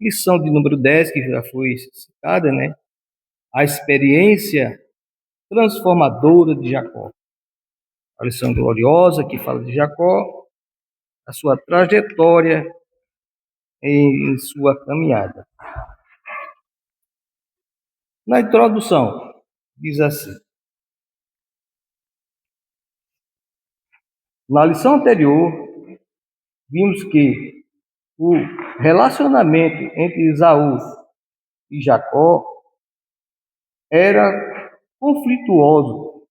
Lição de número 10, que já foi citada, né? A experiência transformadora de Jacó. A lição gloriosa que fala de Jacó, a sua trajetória em sua caminhada. Na introdução, diz assim: na lição anterior, vimos que o relacionamento entre Esaú e Jacó era conflituoso,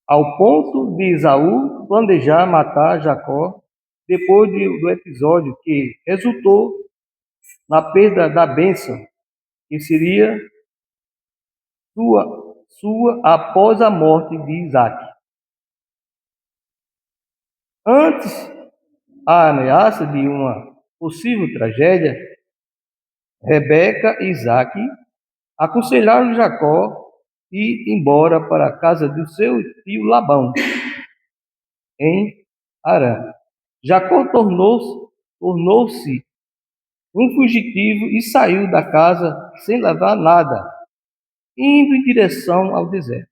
ao ponto de Esaú planejar matar Jacó depois do episódio que resultou na perda da bênção, que seria sua após a morte de Isaac. Antes a ameaça de uma possível tragédia, Rebeca e Isaac aconselharam Jacó ir embora para a casa do seu tio Labão, em Harã. Jacó tornou-se um fugitivo e saiu da casa sem levar nada, indo em direção ao deserto.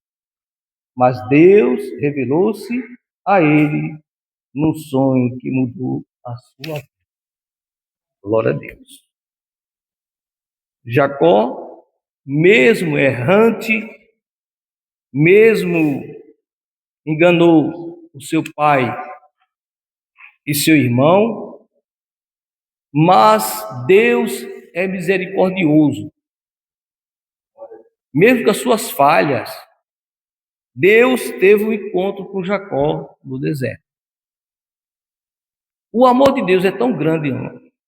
Mas Deus revelou-se a ele num sonho que mudou a sua vida. Glória a Deus. Jacó, mesmo errante, mesmo enganou o seu pai e seu irmão, mas Deus é misericordioso. Mesmo com as suas falhas, Deus teve um encontro com Jacó no deserto. O amor de Deus é tão grande,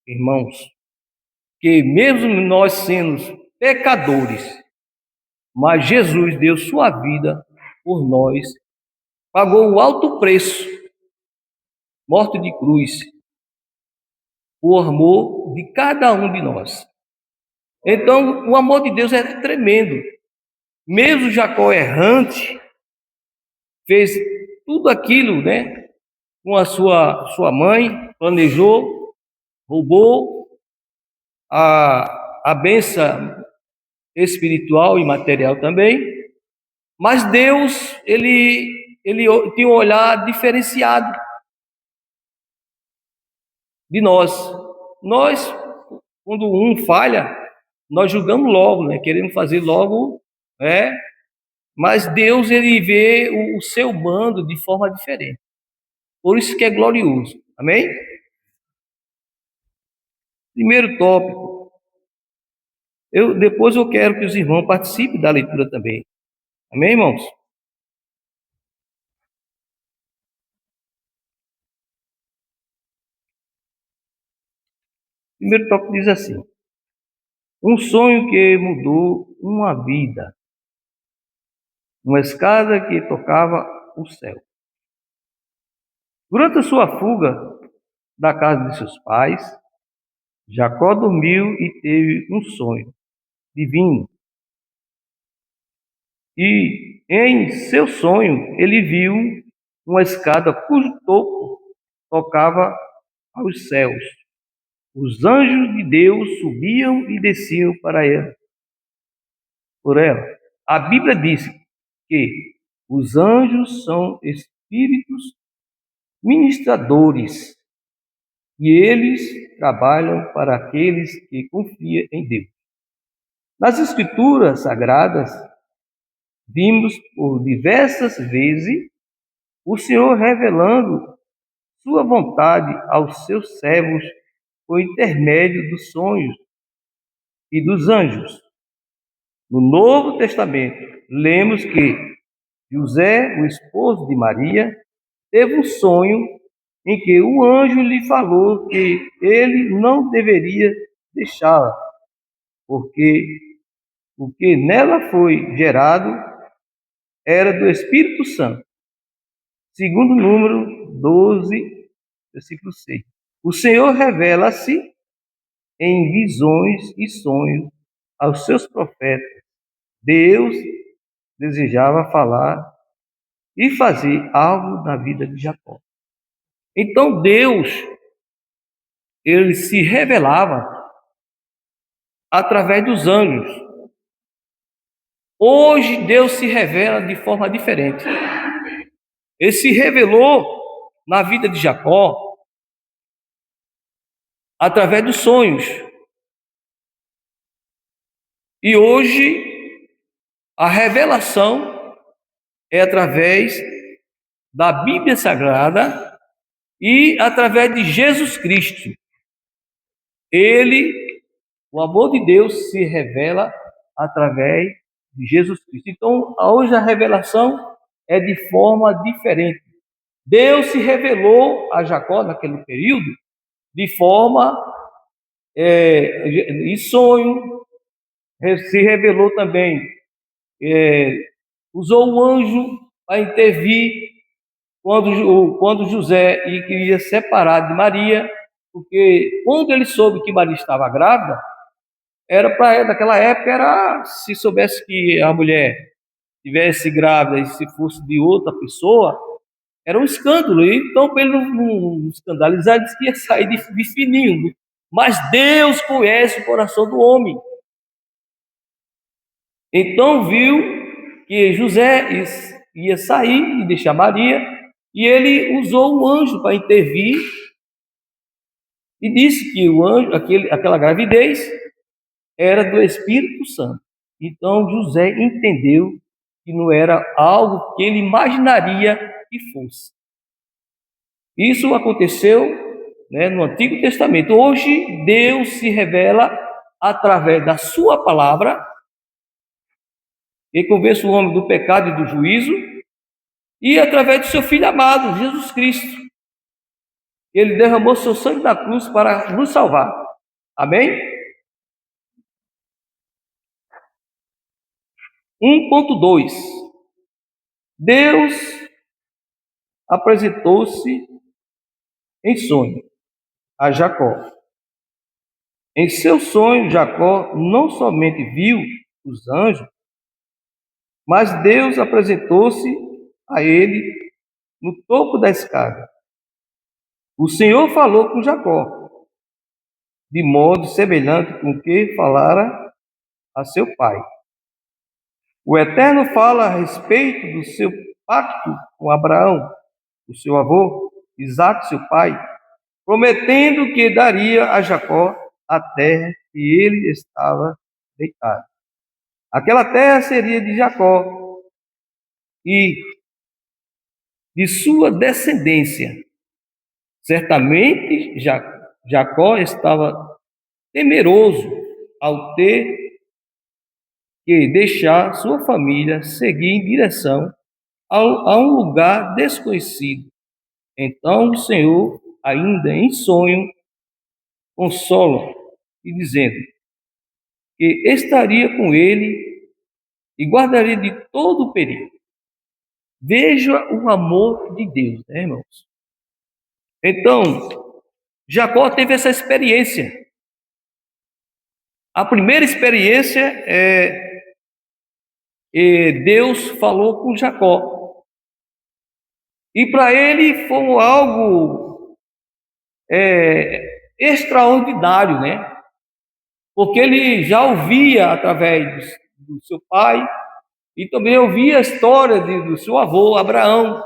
irmãos, que mesmo nós sendo pecadores, mas Jesus deu sua vida por nós, pagou o alto preço, morte de cruz, o amor de cada um de nós. Então, o amor de Deus é tremendo. Mesmo Jacó errante, fez tudo aquilo, né, com a sua mãe, planejou, roubou a bênção espiritual e material também, mas Deus, ele tem um olhar diferenciado de nós. Nós, quando um falha, nós julgamos logo, né? Queremos fazer logo, né? Mas Deus, ele vê o seu bando de forma diferente. Por isso que é glorioso. Amém? Primeiro tópico. Depois eu quero que os irmãos participem da leitura também. Amém, irmãos? Primeiro tópico diz assim: um sonho que mudou uma vida. Uma escada que tocava o céu. Durante a sua fuga da casa de seus pais, Jacó dormiu e teve um sonho divino. E em seu sonho ele viu uma escada cujo topo tocava aos céus. Os anjos de Deus subiam e desciam por ela. A Bíblia diz que os anjos são espíritos ministradores e eles trabalham para aqueles que confiam em Deus. Nas Escrituras Sagradas, vimos por diversas vezes o Senhor revelando sua vontade aos seus servos por intermédio dos sonhos e dos anjos. No Novo Testamento, lemos que José, o esposo de Maria, teve um sonho em que o anjo lhe falou que ele não deveria deixá-la, porque o que nela foi gerado era do Espírito Santo. Segundo número 12, versículo 6. O Senhor revela-se em visões e sonhos aos seus profetas. Deus desejava falar e fazer algo na vida de Jacó. Então Deus, ele se revelava através dos anjos. Hoje Deus se revela de forma diferente. Ele se revelou na vida de Jacó através dos sonhos. E hoje a revelação é através da Bíblia Sagrada e através de Jesus Cristo. O amor de Deus se revela através de Jesus Cristo. Então, hoje a revelação é de forma diferente. Deus se revelou a Jacó naquele período de forma em sonho, se revelou também, usou o anjo para intervir quando José queria separar de Maria, porque quando ele soube que Maria estava grávida, era para naquela época, se soubesse que a mulher estivesse grávida e se fosse de outra pessoa, era um escândalo. Então, para ele não escandalizar, ele disse que ia sair de fininho. Mas Deus conhece o coração do homem. Então viu que José ia sair e deixar Maria, e ele usou o anjo para intervir e disse que o anjo, aquela gravidez era do Espírito Santo. Então José entendeu que não era algo que ele imaginaria que fosse. Isso aconteceu, no Antigo Testamento. Hoje Deus se revela através da sua palavra. Ele convence o homem do pecado e do juízo, e através do seu Filho amado, Jesus Cristo. Ele derramou seu sangue na cruz para nos salvar. Amém? 1.2. Deus apresentou-se em sonho a Jacó. Em seu sonho, Jacó não somente viu os anjos, mas Deus apresentou-se a ele no topo da escada. O Senhor falou com Jacó, de modo semelhante com o que falara a seu pai. O Eterno fala a respeito do seu pacto com Abraão, o seu avô, Isaque, seu pai, prometendo que daria a Jacó a terra que ele estava deitado. Aquela terra seria de Jacó e de sua descendência. Certamente Jacó estava temeroso ao ter que deixar sua família seguir em direção a um lugar desconhecido. Então o Senhor, ainda em sonho, consola e dizendo que estaria com ele e guardaria de todo o perigo. Veja o amor de Deus, irmãos? Então, Jacó teve essa experiência. A primeira experiência Deus falou com Jacó. E para ele foi algo extraordinário, Porque ele já ouvia através do seu pai e também ouvia a história do seu avô Abraão,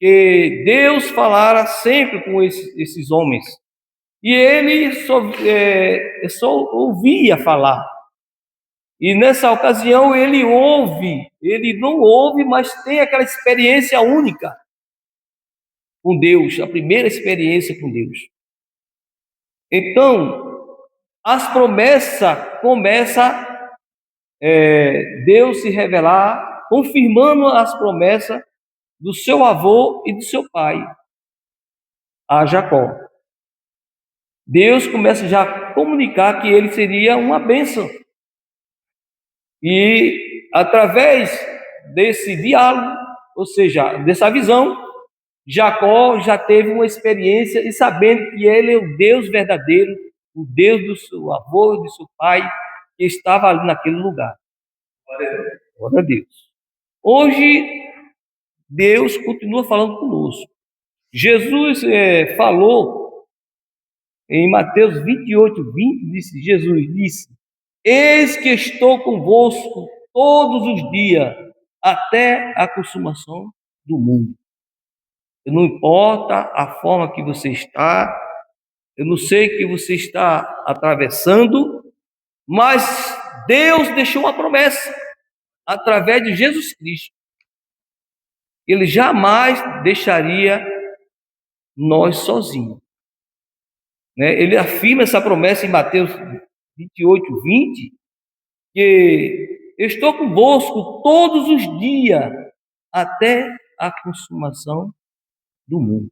que Deus falara sempre com esses homens. E ele só ouvia falar. E nessa ocasião ele não ouve, mas tem aquela experiência única com Deus, a primeira experiência com Deus. Então, as promessas começam Deus se revelar, confirmando as promessas do seu avô e do seu pai, a Jacó. Deus começa já a comunicar que ele seria uma bênção. E através desse diálogo, ou seja, dessa visão, Jacó já teve uma experiência e sabendo que ele é o Deus verdadeiro, o Deus do seu avô e do seu pai, que estava ali naquele lugar. Glória a Deus. Hoje, Deus continua falando conosco. Jesus falou em Mateus 28:20, Jesus disse: Eis que estou convosco todos os dias, até a consumação do mundo. Não importa a forma que você está, eu não sei o que você está atravessando, mas Deus deixou uma promessa através de Jesus Cristo. Ele jamais deixaria nós sozinhos, né? Ele afirma essa promessa em Mateus 28, 20, que eu estou convosco todos os dias até a consumação do mundo.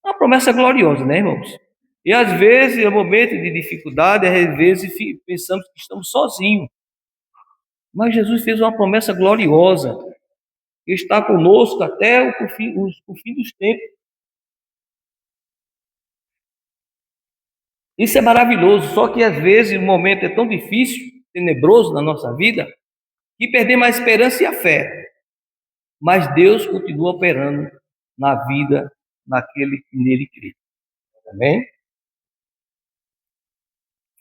Uma promessa gloriosa, né, irmãos? E às vezes, no momento de dificuldade, às vezes pensamos que estamos sozinhos. Mas Jesus fez uma promessa gloriosa. Que está conosco até o fim dos tempos. Isso é maravilhoso. Só que às vezes o momento é tão difícil, tenebroso na nossa vida, que perdemos a esperança e a fé. Mas Deus continua operando na vida naquele que nele crê. Amém?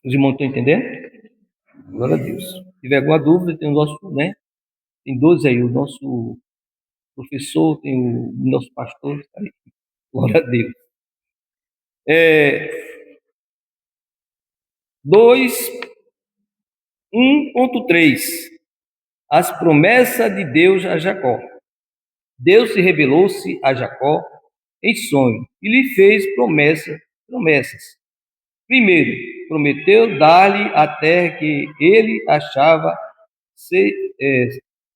Os irmãos estão entendendo? Glória a Deus. Se tiver alguma dúvida, tem o nosso, né? Tem 12 aí, o nosso professor, tem o nosso pastor. Tá aí. Glória a Deus. 1.3. As promessas de Deus a Jacó. Deus se revelou-se a Jacó em sonho e lhe fez promessas. Primeiro, prometeu dar-lhe a terra que ele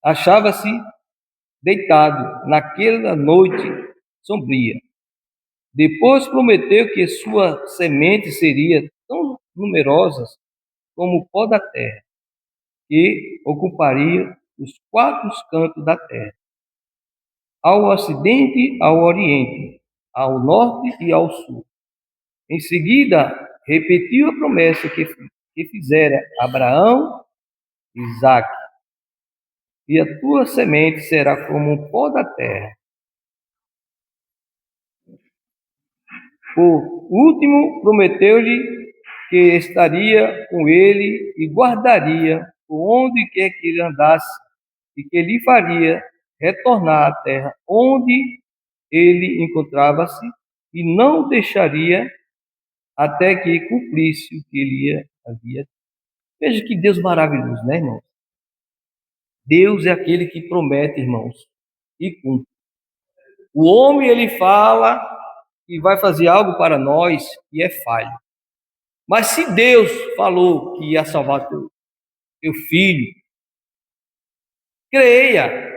achava-se deitado naquela noite sombria. Depois prometeu que sua semente seria tão numerosa como o pó da terra, que ocuparia os quatro cantos da terra, ao ocidente, ao oriente, ao norte e ao sul. Em seguida, repetiu a promessa que fizera a Abraão e Isaque: e a tua semente será como o pó da terra. Por último, prometeu-lhe que estaria com ele e guardaria por onde quer que ele andasse, e que lhe faria retornar à terra onde ele encontrava-se, e não deixaria até que cumprisse o que ele havia dito. Veja que Deus maravilhoso, né, irmãos? Deus é aquele que promete, irmãos, e cumpre. O homem, ele fala que vai fazer algo para nós e é falho. Mas se Deus falou que ia salvar teu filho, creia.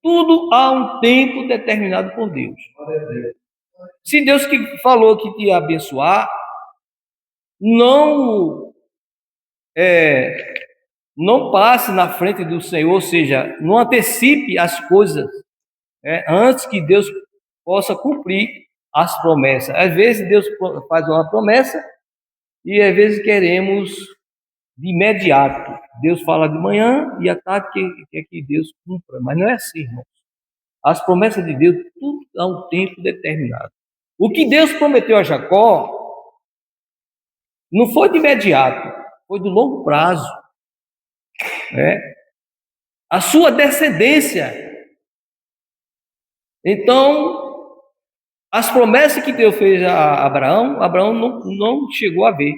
Tudo há um tempo determinado por Deus. Se Deus que falou que te ia abençoar, não não passe na frente do Senhor, ou seja, não antecipe as coisas, antes que Deus possa cumprir as promessas. Às vezes Deus faz uma promessa e às vezes queremos de imediato. Deus fala de manhã e à tarde quer que Deus cumpra, mas não é assim, irmão. As promessas de Deus, tudo há um tempo determinado. O que Deus prometeu a Jacó não foi de imediato, foi de longo prazo, né? A sua descendência. Então, as promessas que Deus fez a Abraão, Abraão não chegou a ver.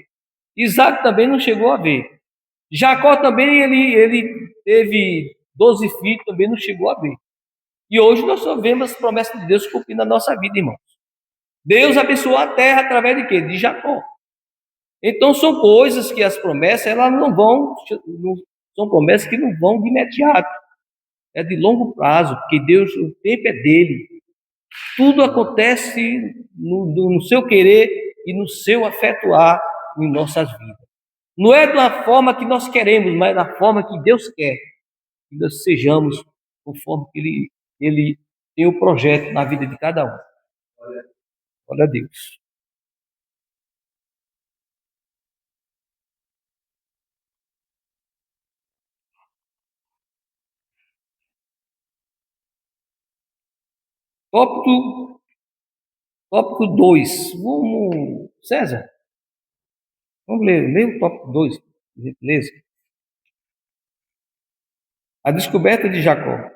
Isaac também não chegou a ver. Jacó também, ele teve 12 filhos, também não chegou a ver. E hoje nós só vemos as promessas de Deus cumprindo na nossa vida, irmãos. Deus abençoou a terra através de quê? De Jacó. Então são coisas que as promessas, elas são promessas que não vão de imediato. É de longo prazo, porque Deus, o tempo é dele. Tudo acontece no seu querer e no seu afetuar em nossas vidas. Não é da forma que nós queremos, mas da forma que Deus quer que nós sejamos conforme ele tem o projeto na vida de cada um. Glória a Deus. Tópico, tópico 2. Vamos, César, vamos ler o tópico 2. Gentileza. A descoberta de Jacó.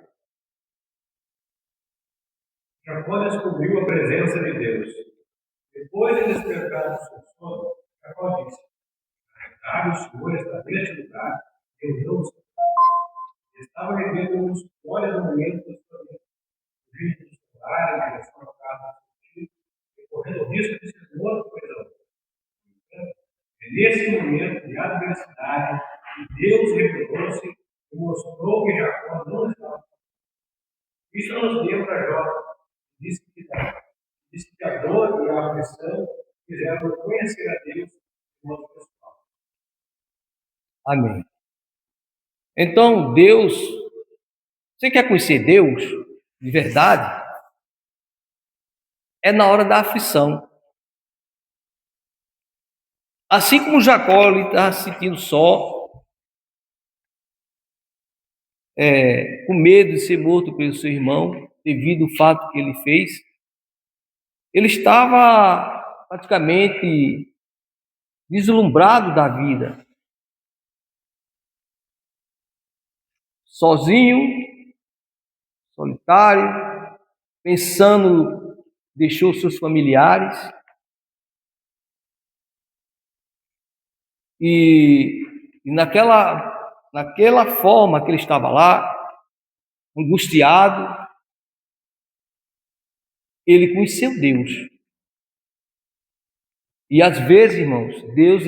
Jacó descobriu a presença de Deus. Depois de despertar do seu sono, Jacó disse: "Ah, o Senhor está neste lugar, eu não sei." Estava vivendo um escolha no momento da sua vida, fugindo do celular, em direção à casa do seu tio, e correndo o risco de ser morto por ele. É nesse momento de adversidade que Deus revelou-se e mostrou que Jacó não estava. Isso nos lembra Jó. Disse que a dor e a aflição fizeram conhecer a Deus de modo pessoal. Amém. Então, Deus, você quer conhecer Deus de verdade? É na hora da aflição. Assim como Jacó está se sentindo só, com medo de ser morto pelo seu irmão, devido ao fato que ele fez, ele estava praticamente deslumbrado da vida, sozinho, solitário, pensando, deixou seus familiares e naquela forma que ele estava lá, angustiado, ele conheceu Deus. E às vezes, irmãos, Deus,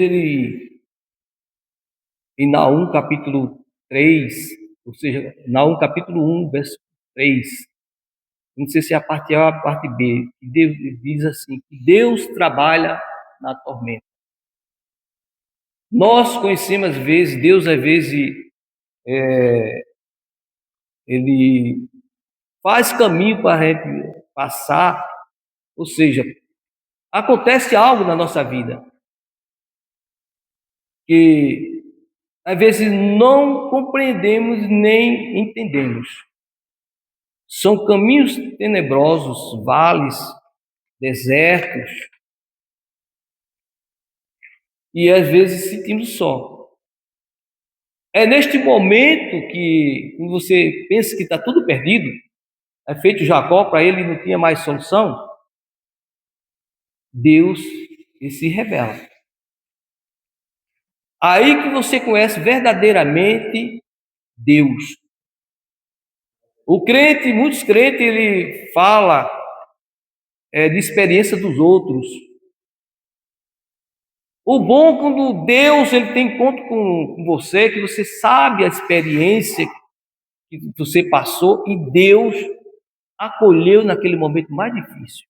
em Naum capítulo 3, ou seja, Naum capítulo 1, verso 3, não sei se é a parte A ou a parte B, que Deus diz assim, que Deus trabalha na tormenta. Nós conhecemos, às vezes, Deus, às vezes, ele faz caminho para a gente passar, ou seja, acontece algo na nossa vida que às vezes não compreendemos nem entendemos. São caminhos tenebrosos, vales, desertos, e às vezes sentimos só. É neste momento que, quando você pensa que está tudo perdido, é feito Jacó, para ele não tinha mais solução, Deus ele se revela. Aí que você conhece verdadeiramente Deus. O crente, muitos crentes, ele fala de experiência dos outros. O bom quando Deus ele tem encontro com você, que você sabe a experiência que você passou e Deus acolheu naquele momento mais difícil.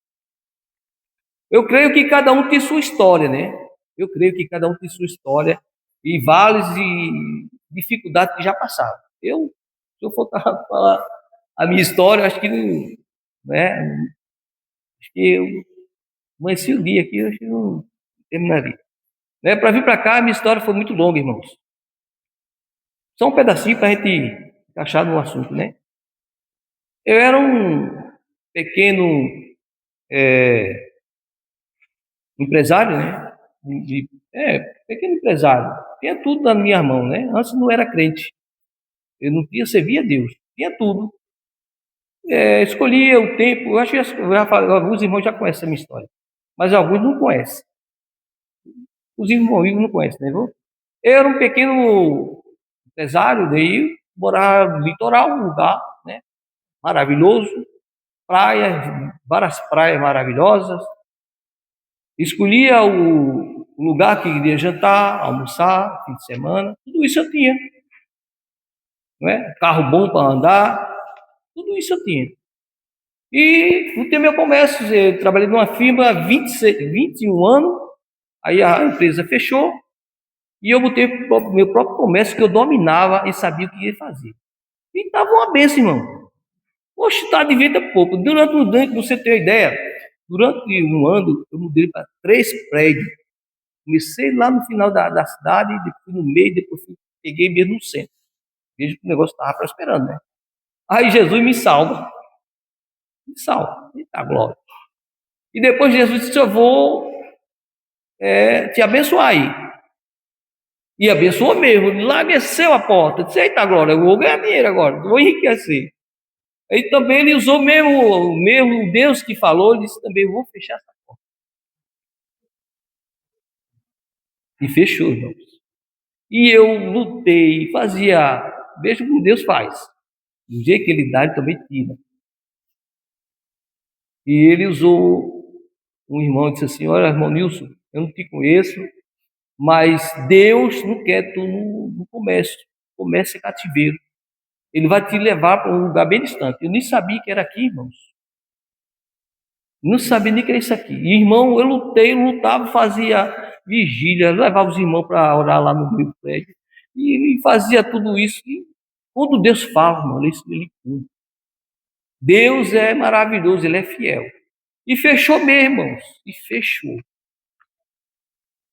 Eu creio que cada um tem sua história, né? Eu creio que cada um tem sua história e vales e dificuldades que já passaram. Se eu for falar a minha história, acho que não, né? Acho que eu amanheci o dia aqui, acho que não terminaria. Né? Para vir para cá, a minha história foi muito longa, irmãos. Só um pedacinho para a gente encaixar no assunto, né? Eu era um pequeno empresário, né? Pequeno empresário. Tinha tudo na minha mão, né? Antes não era crente. Eu não tinha, servia a Deus. Tinha tudo. Escolhia o tempo. Eu acho que alguns irmãos já conhecem a minha história. Mas alguns não conhecem. Os irmãos não conhecem, né? Eu era um pequeno empresário, daí morava no litoral, um lugar, né? Maravilhoso. Praias, várias praias maravilhosas. Escolhia o lugar que iria jantar, almoçar, fim de semana, tudo isso eu tinha. Não é? Carro bom para andar, tudo isso eu tinha. E no tempo meu comércio, eu trabalhei numa firma há 21 anos, aí a empresa fechou, e eu botei meu próprio comércio que eu dominava e sabia o que ia fazer. E estava uma benção, irmão. Poxa, está de venda pouco. Durante um ano, você ter uma ideia, durante um ano eu mudei para 3 prédios. Comecei lá no final da cidade, depois no meio, depois peguei mesmo no centro. Vejo que o negócio estava prosperando, né? Aí Jesus me salva. Me salva. Eita glória. E depois Jesus disse, eu vou te abençoar aí. E abençoou mesmo. Lá desceu a porta. Disse: eita, Glória, eu vou ganhar dinheiro agora, vou enriquecer. Aí também ele usou o mesmo Deus que falou, ele disse também: eu vou fechar essa porta. E fechou, irmãos. E eu lutei, fazia, veja como Deus faz. Do jeito que ele dá, ele também tira. E ele usou um irmão e disse assim: olha, irmão Nilson, eu não te conheço, mas Deus não quer tu no comércio. O comércio é cativeiro. Ele vai te levar para um lugar bem distante. Eu nem sabia que era aqui, irmãos. Não sabia nem que era isso aqui. E, irmão, eu lutei, lutava, fazia vigília, levava os irmãos para orar lá no meu prédio. E fazia tudo isso. E quando Deus fala, irmão, ele cumpre. Deus é maravilhoso, ele é fiel. E fechou mesmo, irmãos. E fechou.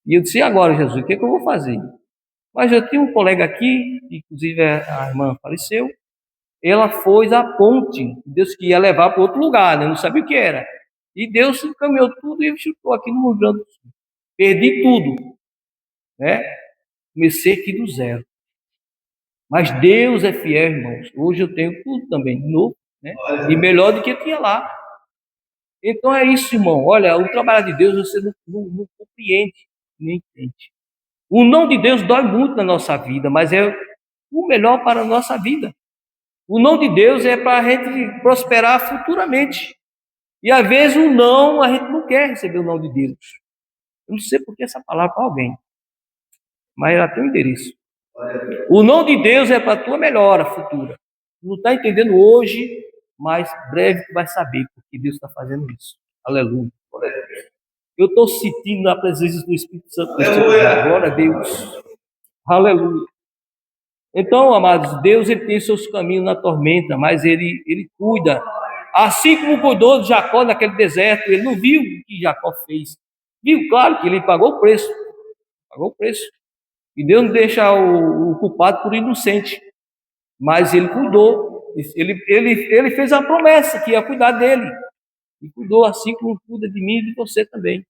E eu disse: e agora, Jesus, o que é que eu vou fazer? Mas eu tinha um colega aqui, inclusive a irmã faleceu. Ela foi a ponte. Deus que ia levar para outro lugar, né? Não sabia o que era. E Deus encaminhou tudo e eu estou aqui no Rio Grande do Sul. Perdi tudo, né? Comecei aqui do zero. Mas Deus é fiel, irmãos. Hoje eu tenho tudo também, de novo, né? E melhor do que eu tinha lá. Então é isso, irmão. Olha, o trabalho de Deus você não compreende, nem entende. O não de Deus dói muito na nossa vida, mas é o melhor para a nossa vida. O não de Deus é para a gente prosperar futuramente. E às vezes o não, a gente não quer receber o não de Deus. Eu não sei por que essa palavra para alguém, mas ela tem um endereço. O não de Deus é para a tua melhora futura. Não está entendendo hoje, mas breve tu vai saber porque Deus está fazendo isso. Aleluia. Eu estou sentindo a presença do Espírito Santo. Glória a Deus. Aleluia. Então, amados, Deus ele tem seus caminhos na tormenta, mas ele cuida. Assim como cuidou de Jacó naquele deserto, ele não viu o que Jacó fez. Viu, claro, que ele pagou o preço. Pagou o preço. E Deus não deixa o culpado por inocente. Mas ele cuidou. Ele fez a promessa que ia cuidar dele. E cuidou assim como cuida de mim e de você também.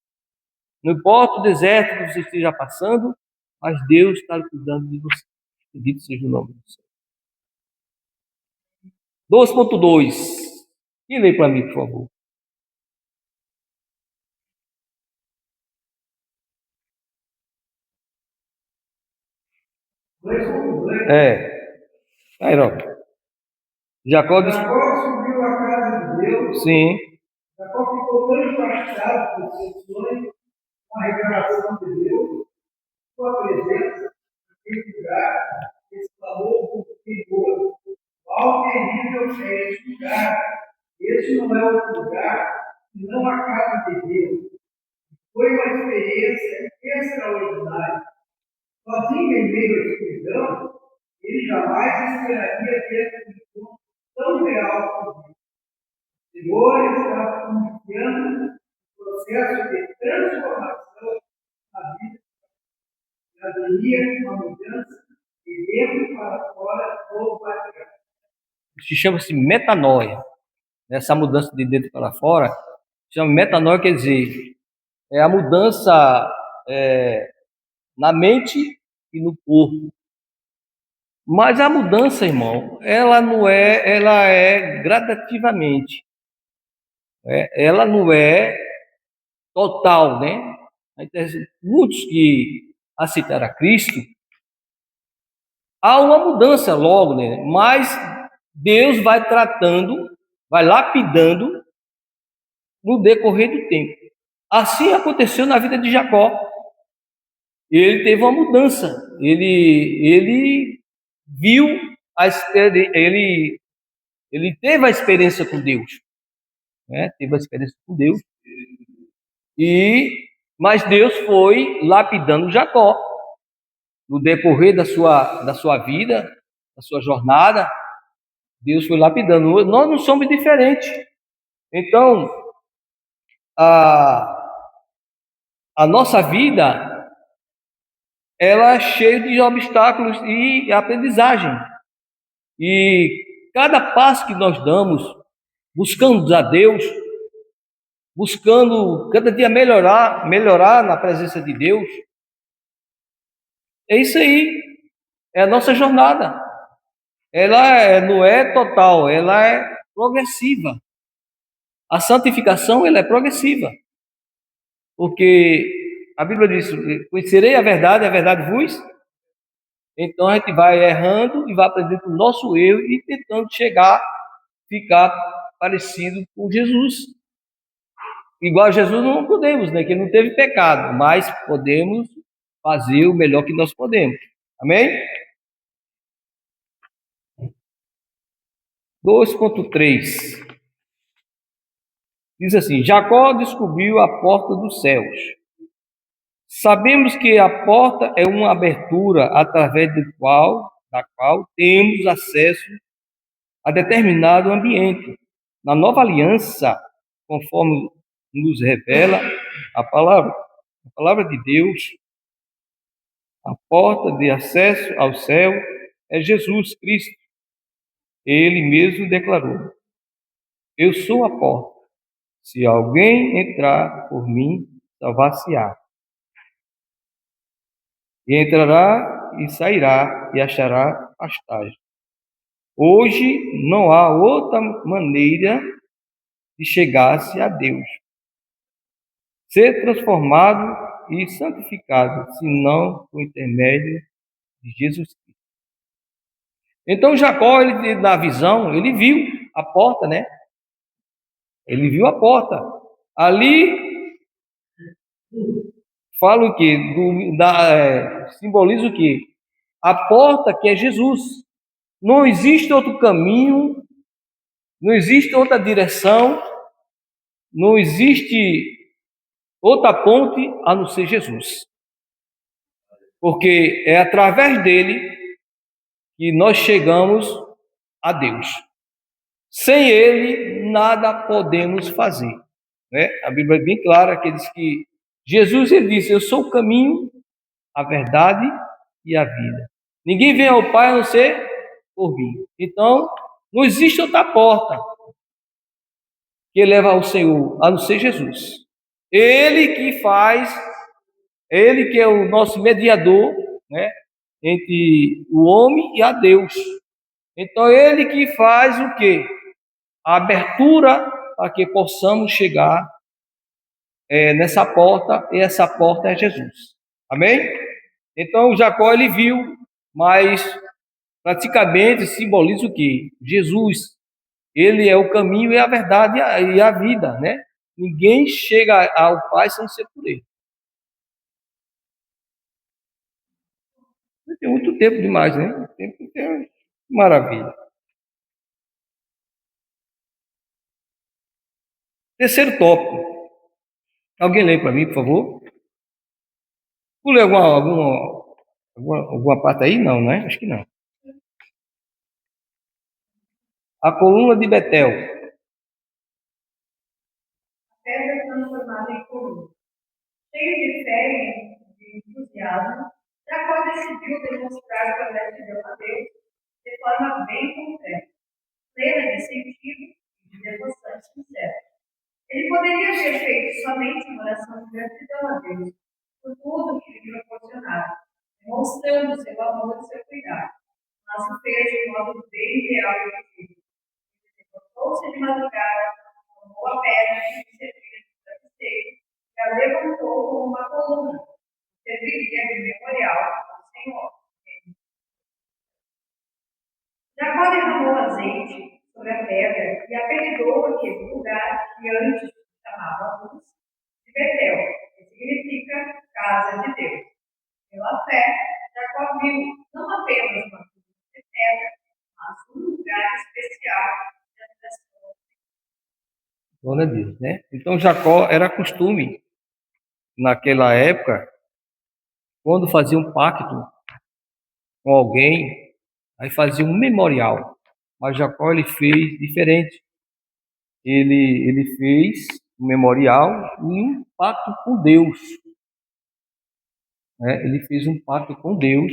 Não importa o deserto que você esteja passando, mas Deus está cuidando de você. Bendito seja o nome do Senhor. 2.2. E lê para mim, por favor. Aí, não. Jacó disse... Jacó subiu à casa de Deus. Sim. Jacó ficou tão impactado por seus sonhos, com a revelação de Deus, sua presença, naquele lugar, exclamou com vigor: qual terrível é este lugar! Este não é outro lugar, senão a casa de Deus. Foi uma experiência extraordinária. Sozinho em meio à escuridão, ele jamais esperaria ter um encontro tão real com Deus. O Senhor está iniciando um processo de transformação na vida. Haveria uma mudança de dentro para fora do patriarca. Isso chama-se metanoia. Essa mudança de dentro para fora, chama metanoia, quer dizer, é a mudança na mente e no corpo. Mas a mudança, irmão, ela é gradativamente. Ela não é total, né? Muitos que aceitaram a Cristo, há uma mudança logo, né? Mas Deus vai tratando, vai lapidando no decorrer do tempo. Assim aconteceu na vida de Jacó. Ele teve uma mudança. Ele viu a experiência, ele teve a experiência com Deus, né? Teve a experiência com Deus. Mas Deus foi lapidando Jacó no decorrer da sua vida, da sua jornada. Deus foi lapidando. Nós não somos diferentes. Então, a nossa vida ela é cheia de obstáculos e aprendizagem. E cada passo que nós damos, buscando a Deus, buscando cada dia melhorar na presença de Deus, É isso aí, é a nossa jornada. Não é total, ela é progressiva. A santificação, ela é progressiva. Porque a Bíblia diz: conhecerei a verdade vos. Então a gente vai errando e vai aprendendo o nosso erro e tentando ficar parecido com Jesus. Igual a Jesus não podemos, né? Que ele não teve pecado, mas podemos fazer o melhor que nós podemos. Amém? 2.3 diz assim: Jacó descobriu a porta dos céus. Sabemos que a porta é uma abertura através da qual temos acesso a determinado ambiente. Na nova aliança, conforme nos revela a palavra de Deus, a porta de acesso ao céu é Jesus Cristo. Ele mesmo declarou: Eu sou a porta. Se alguém entrar por mim, salvar-se-á. E entrará e sairá e achará pastagem. Hoje não há outra maneira de chegar-se a Deus, ser transformado e santificado, senão por intermédio de Jesus Cristo. Então Jacó, na visão, ele viu a porta, né? Ele viu a porta. Ali fala o quê? Simboliza o quê? A porta que é Jesus. Não existe outro caminho, não existe outra direção, não existe outra ponte a não ser Jesus. Porque é através dele que nós chegamos a Deus. Sem ele, nada podemos fazer. Né? A Bíblia é bem clara que diz que Jesus, ele disse: Eu sou o caminho, a verdade e a vida. Ninguém vem ao Pai a não ser por mim. Então, não existe outra porta que leva ao Senhor, a não ser Jesus. Ele que faz, ele que é o nosso mediador, né, entre o homem e a Deus. Então, ele que faz o quê? A abertura para que possamos chegar nessa porta, e essa porta é Jesus. Amém? Então, Jacó, ele viu, mas praticamente simboliza o quê? Jesus, ele é o caminho e a verdade e a vida, né? Ninguém chega ao Pai sem ser por ele. Tem muito tempo demais, né? Tempo é maravilha. Terceiro tópico. Alguém lê para mim, por favor? Pulei alguma parte aí? Não, né? Acho que não. A coluna de Betel. Pedra transformada em coluna. Cheio de fé e de entusiasmo, Jacó decidiu demonstrar sua gratidão a Deus de forma bem concreta, plena de sentido e de devoção sincera. Ele poderia ter feito somente uma oração de gratidão a Deus por tudo que lhe proporcionara, demonstrando seu amor e seu cuidado, mas o fez de modo bem real e efetivo. Levantou-se de madrugada, tomou a pedra que servia de travesseiro e a levantou como uma coluna, que serviria de memorial ao Senhor. Jacó derramou azeite sobre a pedra e apelidou aquele lugar que antes chamava Luz de Betel, que significa casa de Deus. Pela fé, Jacó viu não apenas uma cruz de pedra, mas um lugar especial de adoração. Glória a Deus, né? Então Jacó era costume naquela época, quando fazia um pacto com alguém, aí fazia um memorial. Mas Jacó ele fez diferente. Ele fez um memorial e um pacto com Deus. Né? Ele fez um pacto com Deus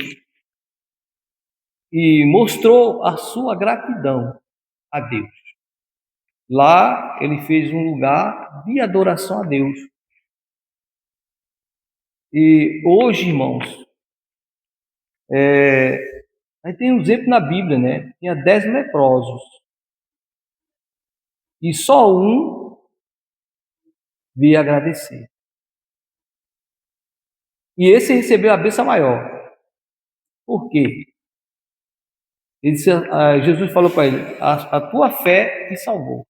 e mostrou a sua gratidão a Deus. Lá ele fez um lugar de adoração a Deus. E hoje, irmãos, Aí tem um exemplo na Bíblia, né? Tinha 10 leprosos. E só um veio agradecer. E esse recebeu a bênção maior. Por quê? Jesus falou para ele: a tua fé te salvou.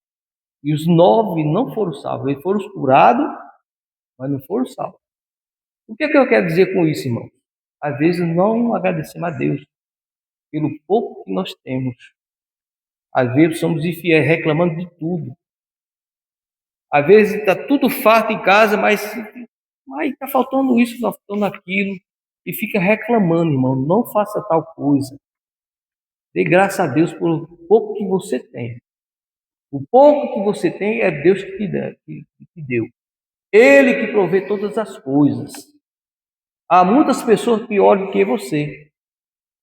E os 9 não foram salvos. Eles foram curados, mas não foram salvos. O que é que eu quero dizer com isso, irmão? Às vezes não agradecemos a Deus pelo pouco que nós temos. Às vezes somos infiéis, reclamando de tudo. Às vezes está tudo farto em casa, mas está faltando isso, está faltando aquilo. E fica reclamando, irmão. Não faça tal coisa. Dê graças a Deus pelo pouco que você tem. O pouco que você tem é Deus que te deu. Ele que provê todas as coisas. Há muitas pessoas piores do que você.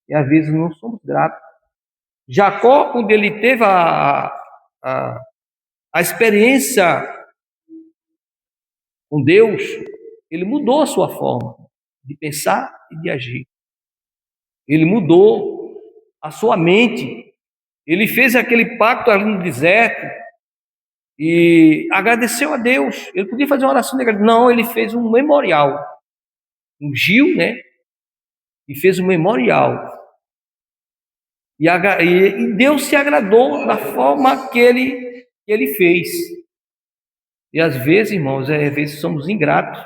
E às vezes não somos gratos. Jacó, quando ele teve a experiência com Deus, ele mudou a sua forma de pensar e de agir. Ele mudou a sua mente. Ele fez aquele pacto ali no deserto e agradeceu a Deus. Ele podia fazer uma oração de gratidão. Não, ele fez um memorial. Ungiu, né? E fez um memorial. E Deus se agradou da forma que ele fez. E às vezes, irmãos, às vezes somos ingratos.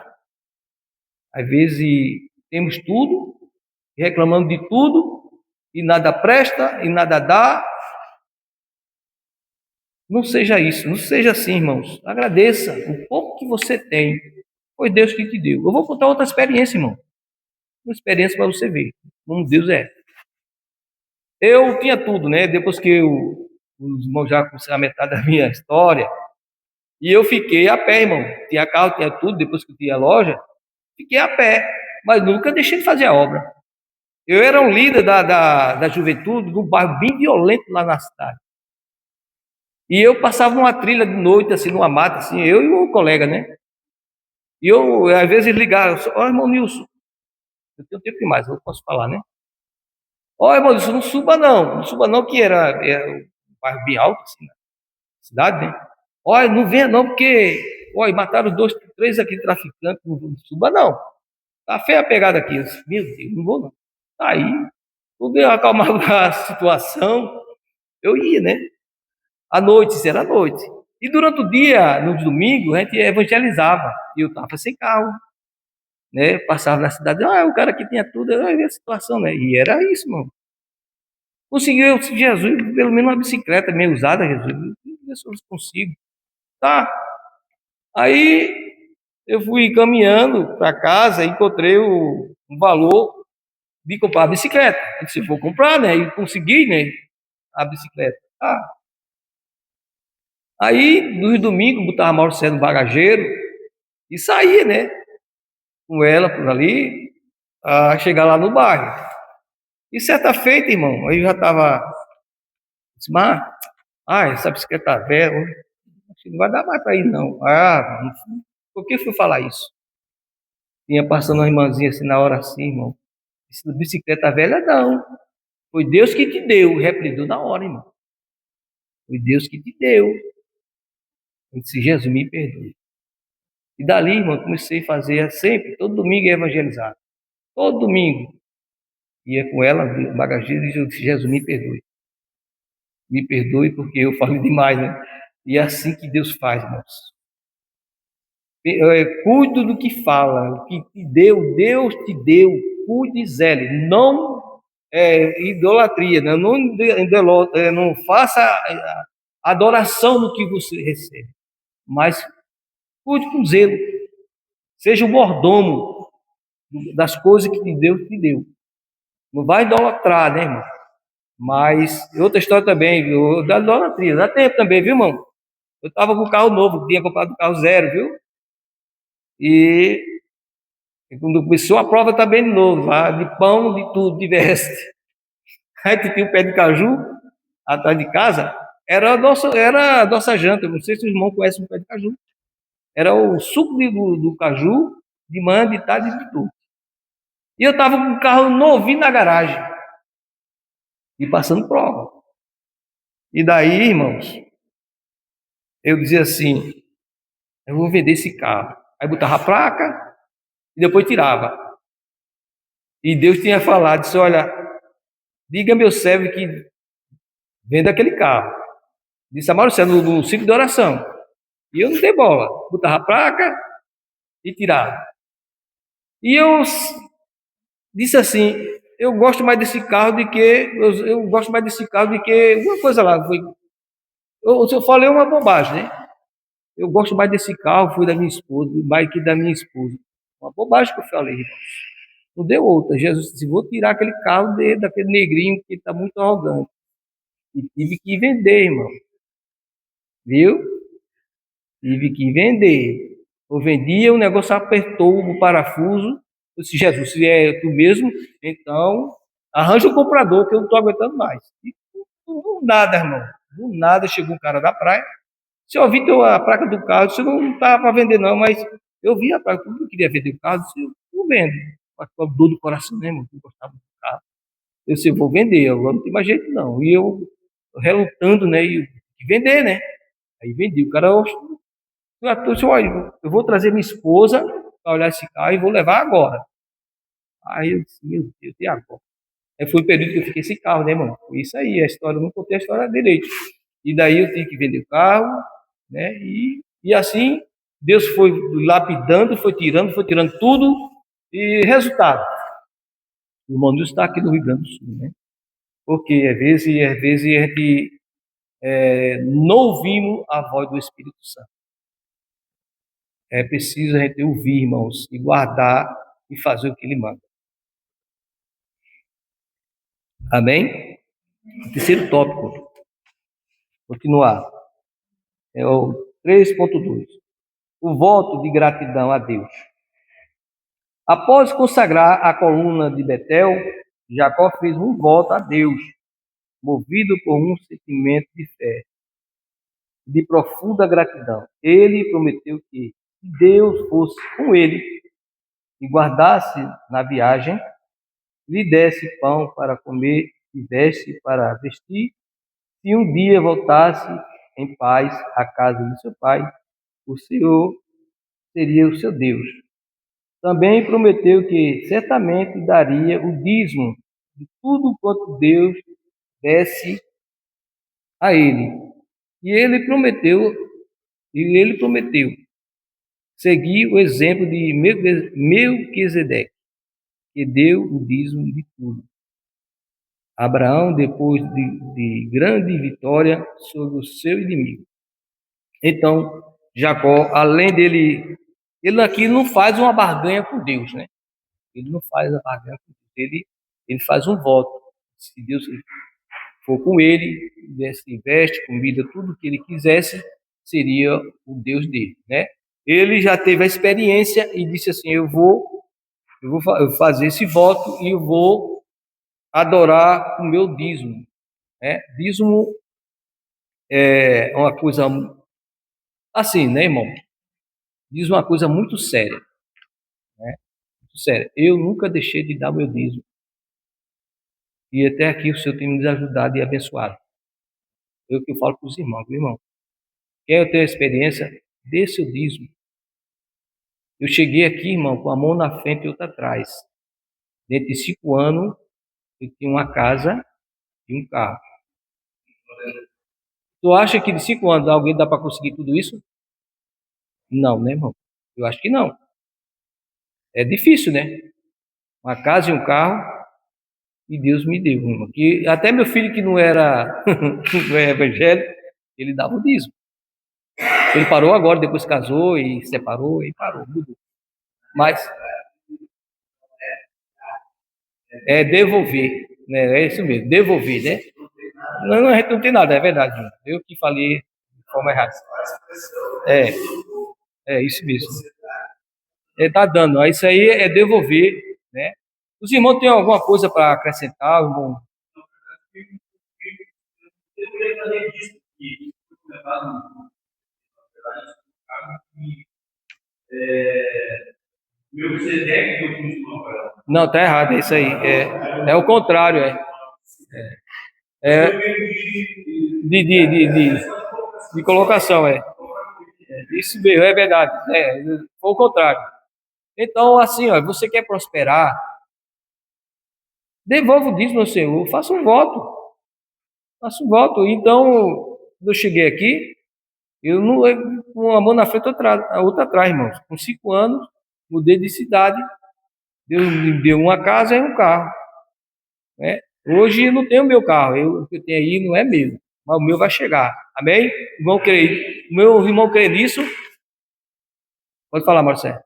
Às vezes temos tudo, reclamamos de tudo, e nada presta, e nada dá. Não seja isso, não seja assim, irmãos. Agradeça o pouco que você tem. Foi Deus que te deu. Eu vou contar outra experiência, irmão. Uma experiência para você ver como Deus é. Eu tinha tudo, né? Depois que os irmãos já conheceram a metade da minha história, e eu fiquei a pé, irmão. Tinha carro, tinha tudo, depois que eu tinha loja, fiquei a pé, mas nunca deixei de fazer a obra. Eu era um líder da juventude, de um bairro bem violento lá na cidade. E eu passava uma trilha de noite, assim, numa mata, assim, eu e um colega, né? E eu, às vezes, ligava, ó, irmão Nilson, eu tenho tempo demais, eu posso falar, né? Ó, irmão Nilson, não suba não, que era um bairro bem alto, assim, na cidade, né? Olha, não venha não, porque, olha, mataram 2, 3 aqui traficantes, não suba não. Tá feia a pegada aqui. Eu disse, meu Deus, não vou não. Tá aí, tudo eu acalmava a situação, eu ia, né? À noite, isso era à noite. E durante o dia, no domingo, a gente evangelizava. E eu estava sem carro, né? Passava na cidade, o cara que tinha tudo, eu ia a situação, né? E era isso, mano. Conseguiu, Jesus, pelo menos uma bicicleta meio usada, Jesus. Ver se eu consigo. Tá. Aí eu fui caminhando para casa e encontrei um valor de comprar a bicicleta. Eu disse, vou comprar, né? E consegui, né? A bicicleta. Tá. Aí, nos domingos, botava a Mauricé no bagageiro e saía, né? Com ela por ali, a chegar lá no bairro. E certa feita, irmão, aí eu já estava. Disse, essa bicicleta tá velha, acho que não vai dar mais para ir, não. Por que fui falar isso? Tinha passando uma irmãzinha assim na hora assim, irmão. Disse, bicicleta velha, não. Foi Deus que te deu, repreendeu na hora, irmão. Foi Deus que te deu. Eu disse, Jesus, me perdoe. E dali, irmão, comecei a fazer sempre, todo domingo ia evangelizar. Todo domingo. Ia com ela, bagageiro, e eu disse, Jesus, me perdoe. Me perdoe porque eu falo demais, né? E é assim que Deus faz, irmãos. Cuide do que fala, o que te deu, Deus te deu. Cuide, zele. Não idolatria, né? Não faça adoração no que você recebe. Mas cuide com zelo. Seja o mordomo das coisas que Deus te deu. Não vai idolatrar, né, irmão? Mas outra história também, viu? Da idolatria. Dá tempo também, viu, irmão? Eu estava com um carro novo, tinha comprado um carro zero, viu? E quando começou a prova também de novo, de pão, de tudo, de veste. Aí tinha um pé de caju atrás de casa, era a nossa janta. Não sei se os irmãos conhecem o pé de caju. Era o suco do caju, de manhã, de tarde e de tudo. E eu estava com o carro novinho na garagem e passando prova. E daí, irmãos, eu dizia assim: eu vou vender esse carro. Aí botava a placa e depois tirava. E Deus tinha falado, disse: olha, diga a meu servo que venda aquele carro. Disse a Marcelo no ciclo de oração. E eu não dei bola. Botava a placa e tirava. E eu disse assim: eu gosto mais desse carro do que. Eu gosto mais desse carro do que uma coisa lá. Eu falei uma bobagem, né? Eu gosto mais desse carro, foi da minha esposa, mais que da minha esposa. Uma bobagem que eu falei, irmãos. Não deu outra. Jesus disse: vou tirar aquele carro daquele negrinho que está muito arrogante. E tive que vender, irmão. Viu? Tive que vender. Eu vendia, o negócio apertou o parafuso. Eu disse: Jesus, se é tu mesmo, então arranja um comprador que eu não estou aguentando mais. E do nada, irmão. Do nada chegou um cara da praia. Se eu vi a placa do carro, você não estava para vender, não, mas eu vi a placa, eu não queria vender o carro, eu não vendo. Mas com a dor do coração mesmo, eu gostava do carro. Eu disse: eu vou vender, agora não tem mais jeito não. E eu relutando, né? E vender, né? Aí vendi. O cara, eu disse: olha, eu vou trazer minha esposa para olhar esse carro e vou levar agora. Aí eu disse: meu Deus, e agora? Aí foi o período que eu fiquei sem carro, né, irmão? Foi isso aí, a história, eu não contei a história direito. E daí eu tive que vender o carro, né? E assim Deus foi lapidando, foi tirando tudo. E resultado, o irmão Nilson está aqui no Rio Grande do Sul, né? Porque às vezes a gente não ouvimos a voz do Espírito Santo. É preciso a gente ouvir, irmãos, e guardar e fazer o que ele manda. Amém? Terceiro tópico, continuar. É o 3.2. O voto de gratidão a Deus. Após consagrar a coluna de Betel, Jacó fez um voto a Deus, movido por um sentimento de fé, de profunda gratidão. Ele prometeu que, se Deus fosse com ele e guardasse na viagem, lhe desse pão para comer e veste para vestir, se um dia voltasse em paz à casa de seu pai, o Senhor seria o seu Deus. Também prometeu que certamente daria o dízimo de tudo quanto Deus desse a ele. E ele prometeu seguir o exemplo de Melquisedeque, que deu o dízimo de tudo. Abraão, depois de grande vitória sobre o seu inimigo. Então, Jacó, além dele, ele aqui não faz uma barganha com Deus, né? Ele não faz a barganha com Deus, ele faz um voto. Se Deus for com ele, desse veste, comida, tudo que ele quisesse, seria o Deus dele, né? Ele já teve a experiência e disse assim: eu vou fazer esse voto e eu vou adorar o meu dízimo, né? Dízimo é uma coisa assim, né, irmão? Diz uma coisa muito séria, né? Muito séria. Eu nunca deixei de dar meu dízimo. E até aqui o Senhor tem me ajudado e abençoado. Eu que falo para os irmãos, meu irmão. Quer ter a experiência? Dê seu dízimo. Eu cheguei aqui, irmão, com a mão na frente e outra atrás. Dentro de 5 anos, eu tinha uma casa e um carro. Tu acha que de 5 anos alguém dá para conseguir tudo isso? Não, né, irmão? Eu acho que não. É difícil, né? Uma casa e um carro, e Deus me deu, irmão. Que até meu filho que não era, não é evangélico, ele dava o dízimo. Ele parou agora, depois casou e separou e parou, mudou. Mas é devolver, né? É isso mesmo, devolver, né? Não, a gente não tem nada, é verdade. Eu que falei de forma errada. É, é isso mesmo. Tá dando. Isso aí é devolver, né? Os irmãos têm alguma coisa para acrescentar, irmão? Melquisedeque deu dízimo a Abraão. Não, tá errado, é isso aí. É o contrário, É de colocação, Isso mesmo, é verdade. Foi o contrário. Então, assim, ó, você quer prosperar, devolva o dízimo ao Senhor, faça um voto. Faça um voto. Então, quando eu cheguei aqui, eu não, com uma mão na frente, a outra atrás, irmãos. Com 5 anos, mudei de cidade, Deus me deu uma casa e um carro, né? Hoje eu não tenho meu carro, o que eu tenho aí não é meu, mas o meu vai chegar. Amém? Meu irmão crê nisso? Pode falar, Marcelo.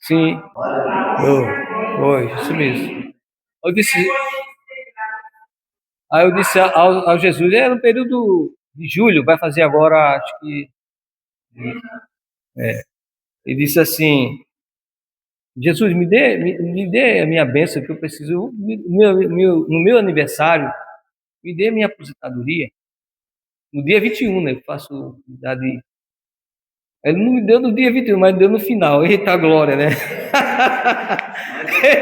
Sim. Foi, isso mesmo. Eu disse, aí eu disse ao Jesus, no período de julho, vai fazer agora, acho que. Ele disse assim: Jesus, me dê a minha bênção, que eu preciso, no meu aniversário, me dê a minha aposentadoria. No dia 21, né? Eu faço idade. Ele não me deu no dia 21, mas me deu no final. Eita glória, né?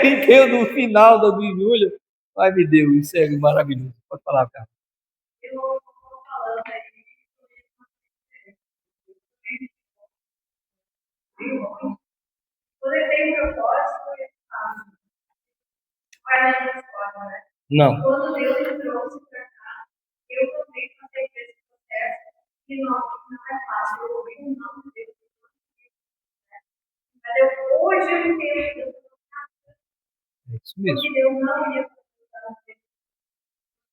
Ele deu no final do de julho. Ai, me deu, isso é maravilhoso. Pode falar, cara. Eu estou falando aí quando ele tem um propósito, ele faz. Não é a mesma forma, né? Não. Quando Deus me trouxe para cá, eu também passei por esse processo que não é fácil. Eu ouvi um nome de Deus. Mas hoje eu entendo que Deus É isso mesmo. porque Deus não ia fazer.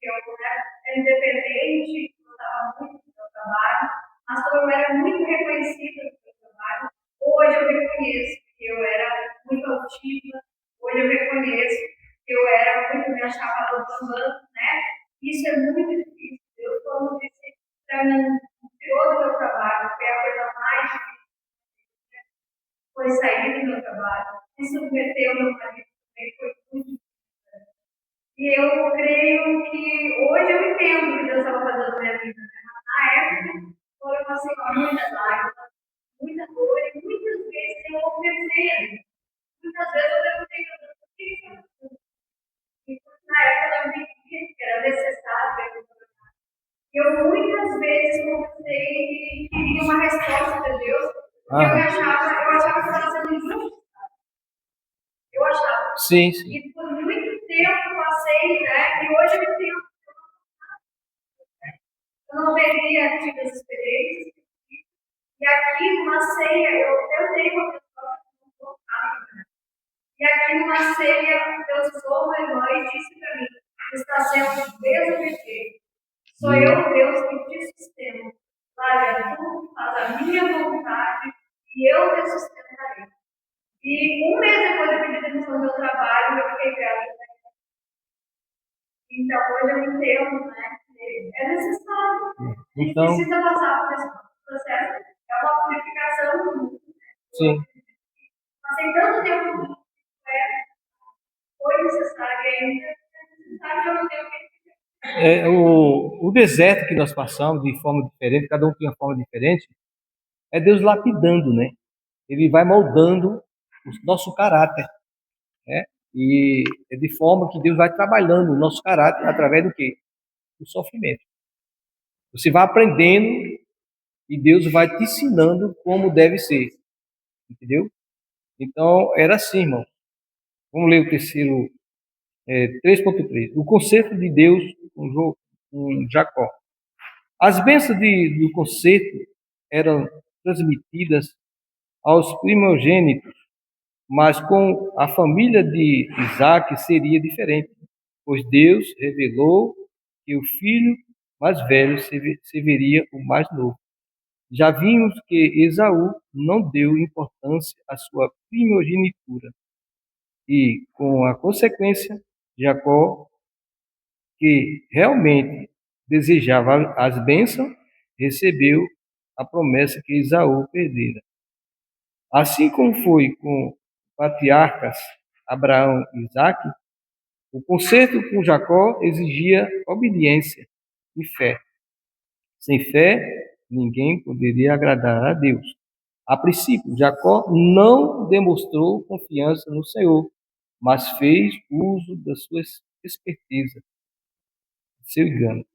Eu era independente, gostava muito do meu trabalho, mas como eu era muito reconhecida no meu trabalho, hoje eu reconheço que eu era muito altiva, hoje eu reconheço que eu era muito, me achava avançando, né? Isso é muito difícil. Deus, como disse para mim, tirou do meu trabalho, foi a coisa mais difícil, foi sair do meu trabalho, se submeter ao meu marido também foi muito difícil. E eu creio que hoje eu entendo o que Deus estava fazendo na minha vida. Né? Mas na época, foram assim, muitas lágrimas, muita dor, e muitas vezes eu confessei a Deus. Muitas vezes eu perguntei a Deus, por que isso está acontecendo? E na época eu não entendia que era necessário. Eu muitas vezes confessei e queria uma resposta de Deus, porque eu achava que estava sendo injusto. Eu achava. Sim, sim. E por muito tempo passei, né? E hoje eu tenho. Eu não teria tido essa experiência. E aqui numa ceia, eu tenho uma pessoa que não colocava. E aqui numa ceia, eu sou uma irmã e disse para mim: está sendo do mesmo jeito. Sou eu, Deus, que te sustento. Larga tudo, faz a minha vontade e eu te sustentarei. E um mês depois de pedir demissão do meu trabalho, eu fiquei grávida. Então, hoje eu entendo, né? É necessário. A gente precisa passar por esse processo. É uma purificação do mundo. Sim. Passei tanto tempo no foi necessário e ainda é necessário que eu não tenho o que O deserto que nós passamos de forma diferente, cada um tem uma forma diferente, é Deus lapidando, né? Ele vai moldando o nosso caráter, né? E é de forma que Deus vai trabalhando o nosso caráter através do quê? Do sofrimento. Você vai aprendendo e Deus vai te ensinando como deve ser, entendeu? Então, era assim, irmão. Vamos ler o terceiro, 3.3. O conceito de Deus com Jacó. As bênçãos do concerto eram transmitidas aos primogênitos, mas com a família de Isaac seria diferente, pois Deus revelou que o filho mais velho serviria o mais novo. Já vimos que Esaú não deu importância à sua primogenitura e, com a consequência, Jacó, que realmente desejava as bênçãos, recebeu a promessa que Esaú perdera. Assim como foi com patriarcas Abraão e Isaque, o concerto com Jacó exigia obediência e fé. Sem fé, ninguém poderia agradar a Deus. A princípio, Jacó não demonstrou confiança no Senhor, mas fez uso da sua esperteza, de seu engano.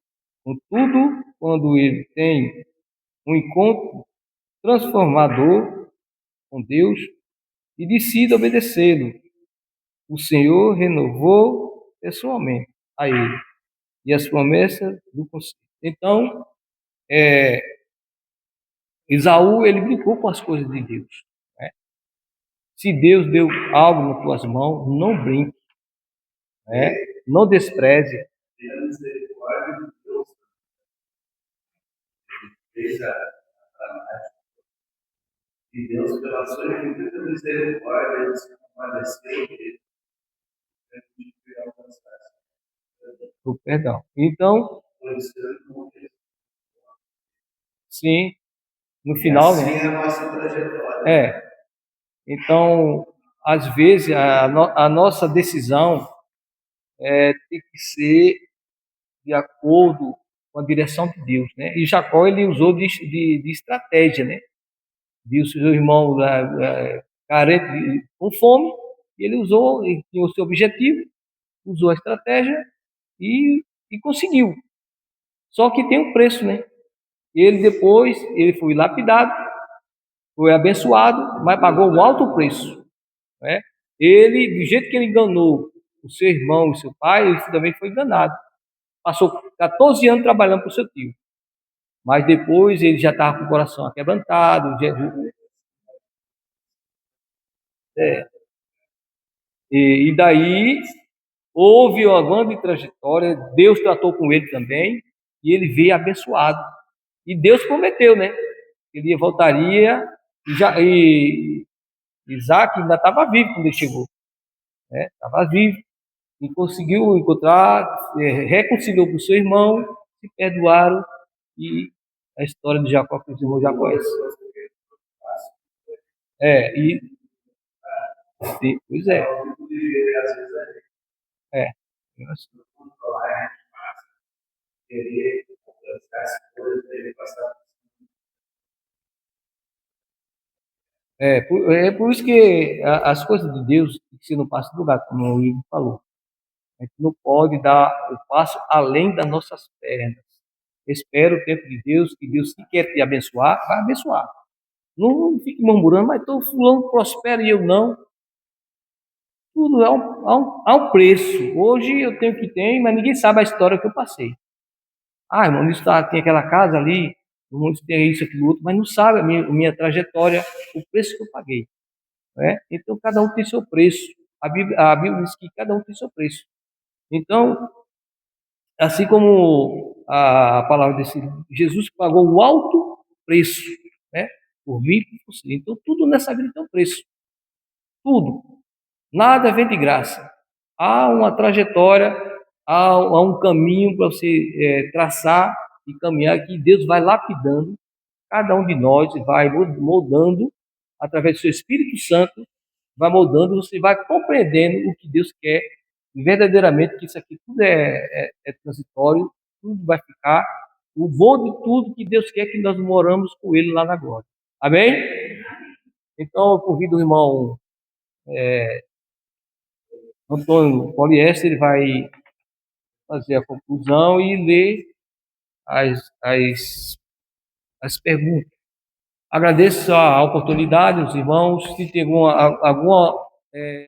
Contudo, quando ele tem um encontro transformador com Deus e decide obedecê-lo, o Senhor renovou pessoalmente a ele e as promessas do conselho. Então, Esaú, ele brincou com as coisas de Deus, né? Se Deus deu algo nas tuas mãos, não brinque, né? Não despreze. A misericórdia de Deus fez e Deus, pela sua infinita misericórdia, ele se compadeceu dele. O perdão. Então, sim, no final, assim né? é a nossa trajetória. Então, às vezes, a nossa decisão tem que ser de acordo com a direção de Deus, né? E Jacó, ele usou de estratégia, né? Viu seu irmão carente, com fome, e ele usou, ele tinha o seu objetivo, usou a estratégia e conseguiu. Só que tem um preço, né? Ele depois, ele foi lapidado, foi abençoado, mas pagou um alto preço, né? Ele, do jeito que ele enganou o seu irmão e seu pai, ele também foi enganado. Passou 14 anos trabalhando para o seu tio. Mas depois ele já estava com o coração aquebrantado. E daí houve uma grande trajetória. Deus tratou com ele também. E ele veio abençoado. E Deus prometeu, né? Ele voltaria. E Isaac ainda estava vivo quando ele chegou, né? Estava vivo. E conseguiu encontrar, reconciliou com o seu irmão, se perdoaram. E a história de Jacó que os irmãos já conhecem. E sim, pois é. É. É por isso que as coisas de Deus se não passam do lugar, como o Igor falou. A gente não pode dar o passo além das nossas pernas. Espera o tempo de Deus, que Deus, se quer te abençoar, vai abençoar. Não fique murmurando, mas então fulano prospera e eu não. Tudo há um preço. Hoje eu tenho o que tenho, mas ninguém sabe a história que eu passei. Irmão, isso tem aquela casa ali, o mundo tem isso, aquilo, outro, mas não sabe a minha trajetória, o preço que eu paguei, né? Então, cada um tem seu preço. A Bíblia diz que cada um tem seu preço. Então, assim como a palavra desse Jesus pagou um alto preço, né? Por mim e por você. Então, tudo nessa vida tem um preço. Tudo. Nada vem de graça. Há uma trajetória, há um caminho para você traçar e caminhar, que Deus vai lapidando cada um de nós, vai moldando através do seu Espírito Santo, vai moldando, você vai compreendendo o que Deus quer e verdadeiramente, que isso aqui tudo é transitório, tudo vai ficar, o voo de tudo que Deus quer, que nós moramos com Ele lá na glória. Amém? Então eu convido o irmão Antônio Poliéster, ele vai fazer a conclusão e ler as perguntas. Agradeço a oportunidade, os irmãos. Se tem alguma